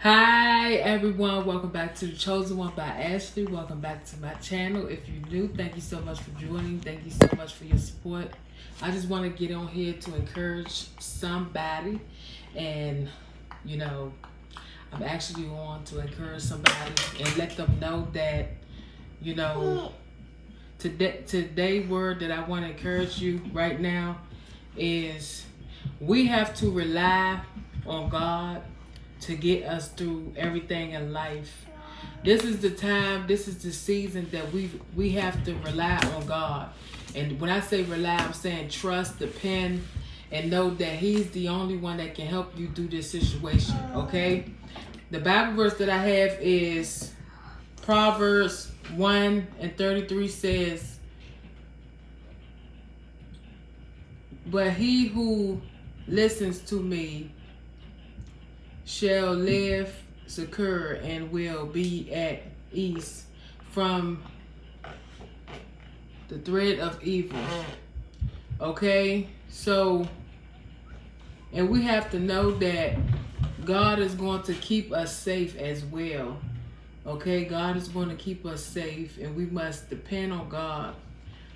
Hi everyone, welcome back to The Chosen One by Ashley. Welcome back to my channel. If you're new, thank you so much for joining. Thank you so much for your support. I just want to get on here to encourage somebody, and I'm actually on to encourage somebody and let them know that today word that I want to encourage you right now is we have to rely on God to get us through everything in life. This is the time, this is the season that we have to rely on God. And when I say rely, I'm saying trust, depend, and know that He's the only one that can help you through this situation, okay? The Bible verse that I have is Proverbs 1:33 says, "But he who listens to me shall live secure and will be at ease from the threat of evil." Okay? So, and we have to know that God is going to keep us safe as well. Okay? God is going to keep us safe, and we must depend on God.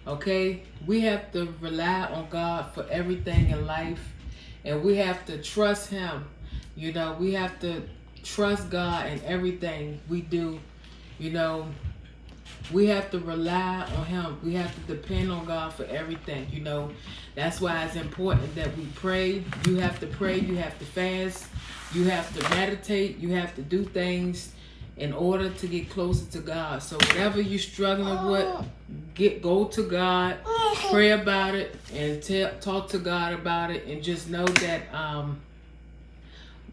Okay? We have to rely on God for everything in life, and we have to trust Him. We have to trust God in everything we do. We have to rely on Him. We have to depend on God for everything. That's why it's important that we pray. You have to pray. You have to fast. You have to meditate. You have to do things in order to get closer to God. So whatever you're struggling with, go to God, pray about it, and talk to God about it, and just know that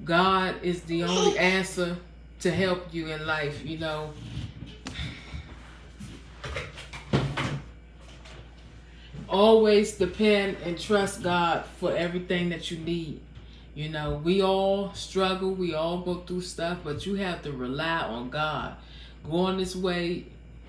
God is the only answer to help you in life. Always depend and trust God for everything that you need. We all struggle, we all go through stuff, but you have to rely on God. Going this way,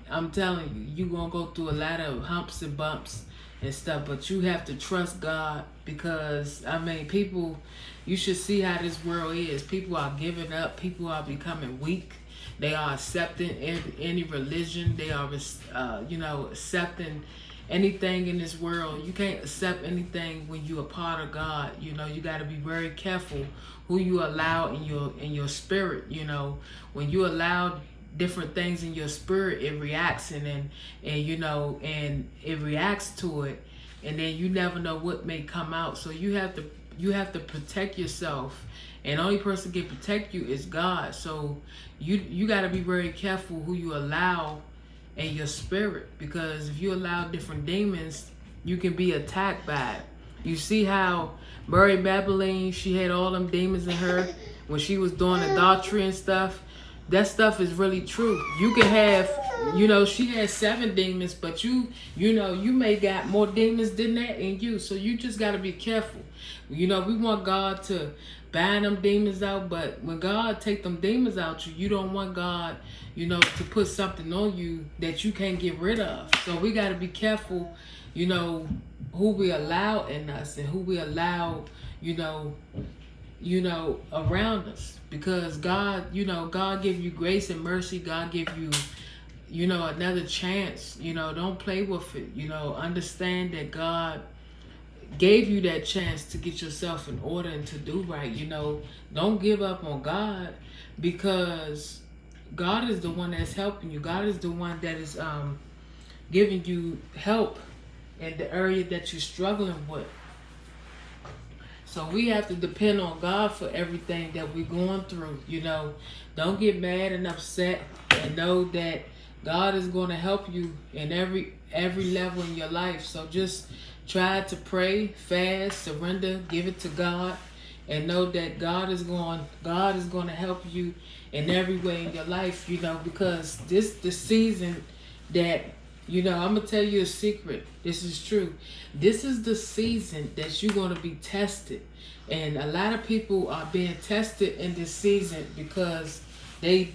I'm telling you, you're going to go through a lot of humps and bumps and stuff, but you have to trust God, because people, you should see how this world is. People are giving up. People are becoming weak. They are accepting any religion. They are accepting anything in this world. You can't accept anything when you're a part of God. You got to be very careful who you allow in your spirit. When you allow different things in your spirit, it reacts and it reacts to it, and then you never know what may come out. So you have to protect yourself, and the only person can protect you is God. So you got to be very careful who you allow in your spirit, because if you allow different demons, you can be attacked by it. You see how Mary Magdalene, she had all them demons in her when she was doing adultery and stuff. That stuff is really true. You can have, she had 7 demons, but you may got more demons than that in you. So you just got to be careful. We want God to bind them demons out, but when God take them demons out you don't want God, to put something on you that you can't get rid of. So we got to be careful, who we allow in us and who we allow, around us, because God, God give you grace and mercy. God give you, another chance. Don't play with it. Understand that God gave you that chance to get yourself in order and to do right. Don't give up on God, because God is the one that's helping you. God is the one that is giving you help in the area that you're struggling with. So we have to depend on God for everything that we're going through. Don't get mad and upset, and know that God is going to help you in every level in your life. So just try to pray, fast, surrender, give it to God, and know that God is going to help you in every way in your life. Because the season that I'm going to tell you a secret. This is true. This is the season that you're going to be tested. And a lot of people are being tested in this season because they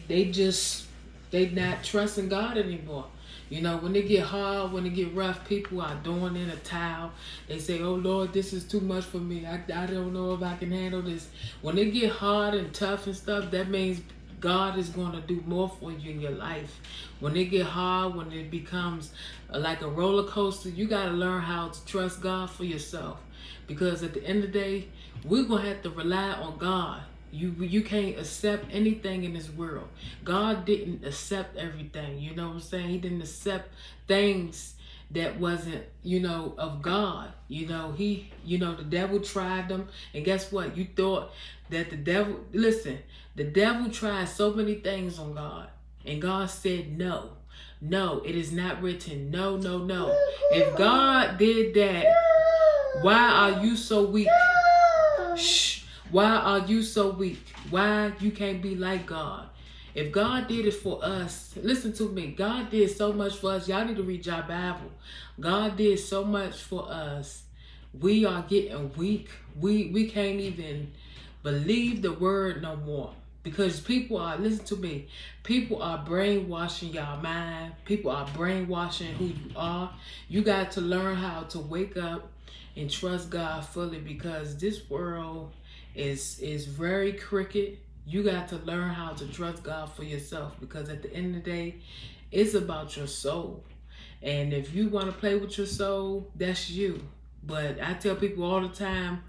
not trusting God anymore. You know, when it get hard, when it get rough, people are throwing in a towel. They say, oh Lord, this is too much for me. I don't know if I can handle this. When it get hard and tough and stuff, that means God is going to do more for you in your life. When it get hard, when it becomes like a roller coaster, you got to learn how to trust God for yourself. Because at the end of the day, we're going to have to rely on God. You can't accept anything in this world. God didn't accept everything. You know what I'm saying? He didn't accept things that wasn't, of God. The devil tried them. And guess what? You thought that the devil tried so many things on God. And God said, no, it is not written. No, no, no. If God did that, why are you so weak? Shh. Why are you so weak? Why you can't be like God? If God did it for us, listen to me. God did so much for us. Y'all need to read your Bible. God did so much for us. We are getting weak. We can't even believe the word no more. Because people are, listen to me, people are brainwashing y'all mind. People are brainwashing who you are. You got to learn how to wake up and trust God fully, because this world is very crooked. You got to learn how to trust God for yourself, because at the end of the day, it's about your soul. And if you want to play with your soul, that's you. But I tell people all the time,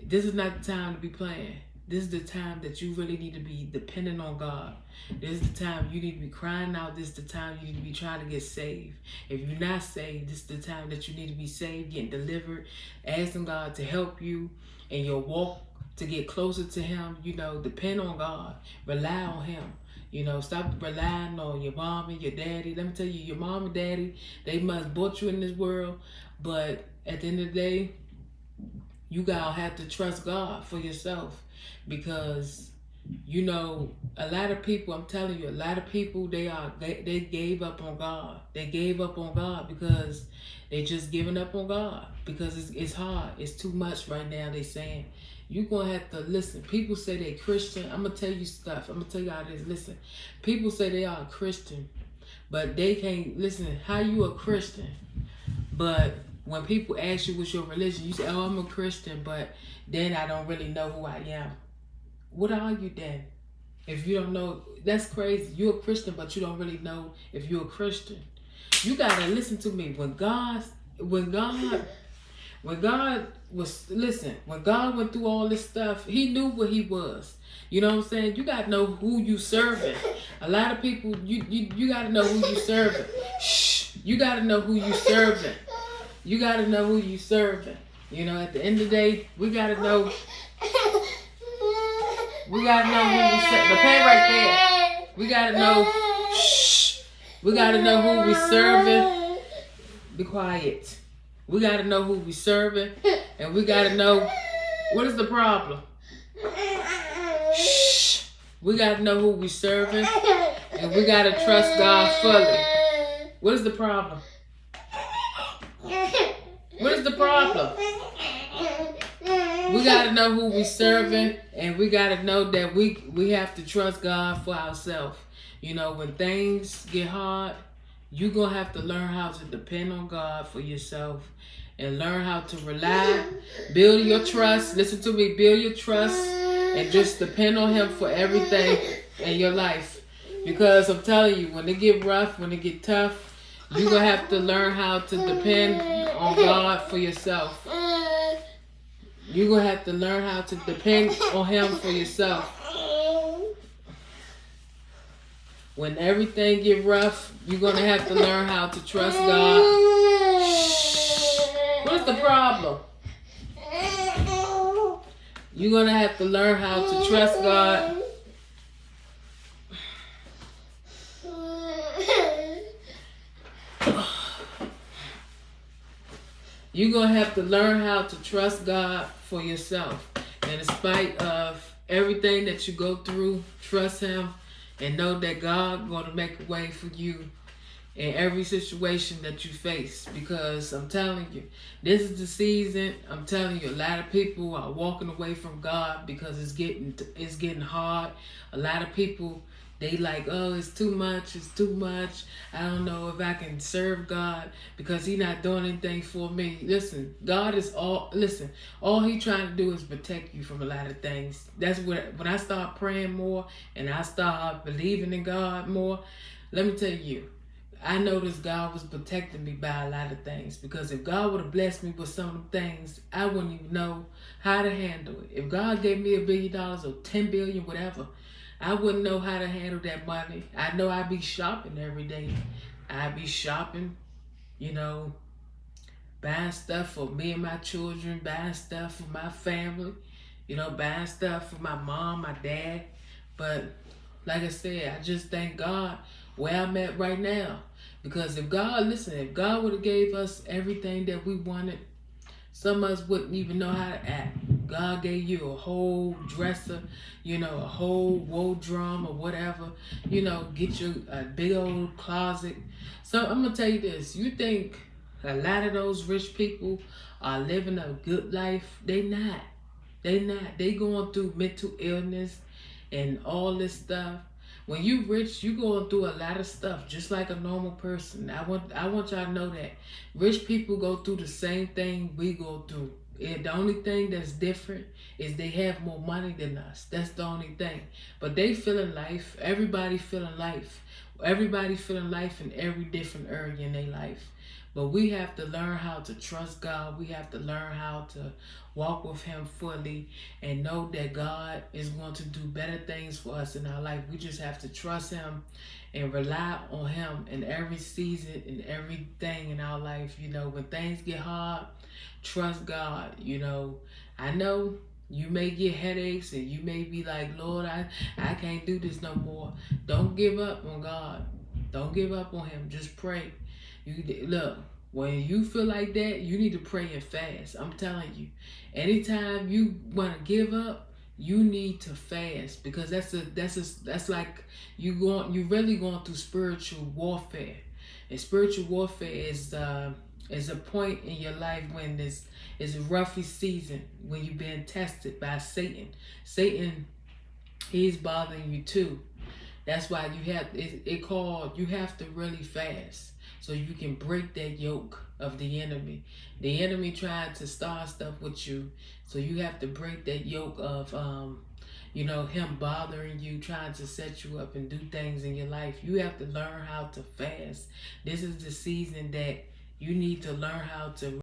this is not the time to be playing. This is the time that you really need to be dependent on God. This is the time you need to be crying out. This is the time you need to be trying to get saved. If you're not saved, this is the time that you need to be saved, getting delivered, asking God to help you in your walk to get closer to Him. Depend on God. Rely on Him. Stop relying on your mom and your daddy. Let me tell you, your mom and daddy, they must brought you in this world. But at the end of the day, you gotta have to trust God for yourself. Because a lot of people, I'm telling you, a lot of people, they gave up on God. They gave up on God because they just giving up on God, because it's hard. It's too much right now. They saying you're gonna have to listen. People say they Christian. I'm gonna tell you stuff. I'm gonna tell you how this. Listen, people say they are a Christian, but they can't listen. How you a Christian? But when people ask you what's your religion, you say, oh, I'm a Christian, but then I don't really know who I am. What are you then? If you don't know, that's crazy. You're a Christian, but you don't really know if you're a Christian. You gotta listen to me. When God went through all this stuff, He knew what He was. You know what I'm saying? You gotta know who you serving. A lot of people, you gotta know who you serving. Shh. You gotta know who you serving. You gotta know who you serving. At the end of the day, we gotta know. We gotta know who we serve. The pen right there. We gotta know. Shh. We gotta know who we serving. Be quiet. We gotta know who we serving, and we gotta know what is the problem. Shh. We gotta know who we serving, and we gotta trust God fully. What is the problem? What is the problem? We gotta know who we serving, and we gotta know that we have to trust God for ourselves. When things get hard, you're gonna have to learn how to depend on God for yourself, and learn how to rely, build your trust. Listen to me, build your trust, and just depend on Him for everything in your life. Because I'm telling you, when it get rough, when it get tough, you're gonna have to learn how to depend on God for yourself. You're going to have to learn how to depend on Him for yourself. When everything get rough, you're going to have to learn how to trust God. What's the problem? You're going to have to learn how to trust God. You're going to have to learn how to trust God for yourself. And in spite of everything that you go through, trust Him and know that God going to make a way for you in every situation that you face. Because I'm telling you, this is the season. I'm telling you, a lot of people are walking away from God because it's getting hard. A lot of people, They like, oh, it's too much, it's too much. I don't know if I can serve God because He not doing anything for me. Listen, God is all He trying to do is protect you from a lot of things. That's what when I start praying more and I start believing in God more, let me tell you, I noticed God was protecting me by a lot of things, because if God would have blessed me with some of the things, I wouldn't even know how to handle it. If God gave me $1 billion or 10 billion, whatever, I wouldn't know how to handle that money. I know I'd be shopping every day. I'd be shopping, you know, buying stuff for me and my children, buying stuff for my family, buying stuff for my mom, my dad. But like I said, I just thank God where I'm at right now. Because if God would have gave us everything that we wanted, some of us wouldn't even know how to act. God gave you a whole dresser, a whole wardrobe or whatever, get you a big old closet. So I'm going to tell you this. You think a lot of those rich people are living a good life? They not. They not. They going through mental illness and all this stuff. When you rich, you going through a lot of stuff, just like a normal person. I want y'all to know that rich people go through the same thing we go through. And the only thing that's different is they have more money than us. That's the only thing. But they feeling life. Everybody feeling life. Everybody feeling life in every different area in their life. But we have to learn how to trust God. We have to learn how to walk with Him fully and know that God is going to do better things for us in our life. We just have to trust Him and rely on Him in every season and everything in our life. When things get hard, trust God. I know you may get headaches and you may be like, Lord, I can't do this no more. Don't give up on God. Don't give up on Him. Just pray. Look, when you feel like that, you need to pray and fast. I'm telling you. Anytime you want to give up, you need to fast, because that's like you really going through spiritual warfare. And spiritual warfare is a point in your life when it's a roughy season, when you're being tested by Satan. Satan, he's bothering you too. That's why you have to really fast so you can break that yoke of the enemy. The enemy tried to start stuff with you, so you have to break that yoke of him bothering you, trying to set you up and do things in your life. You have to learn how to fast. This is the season that you need to learn how to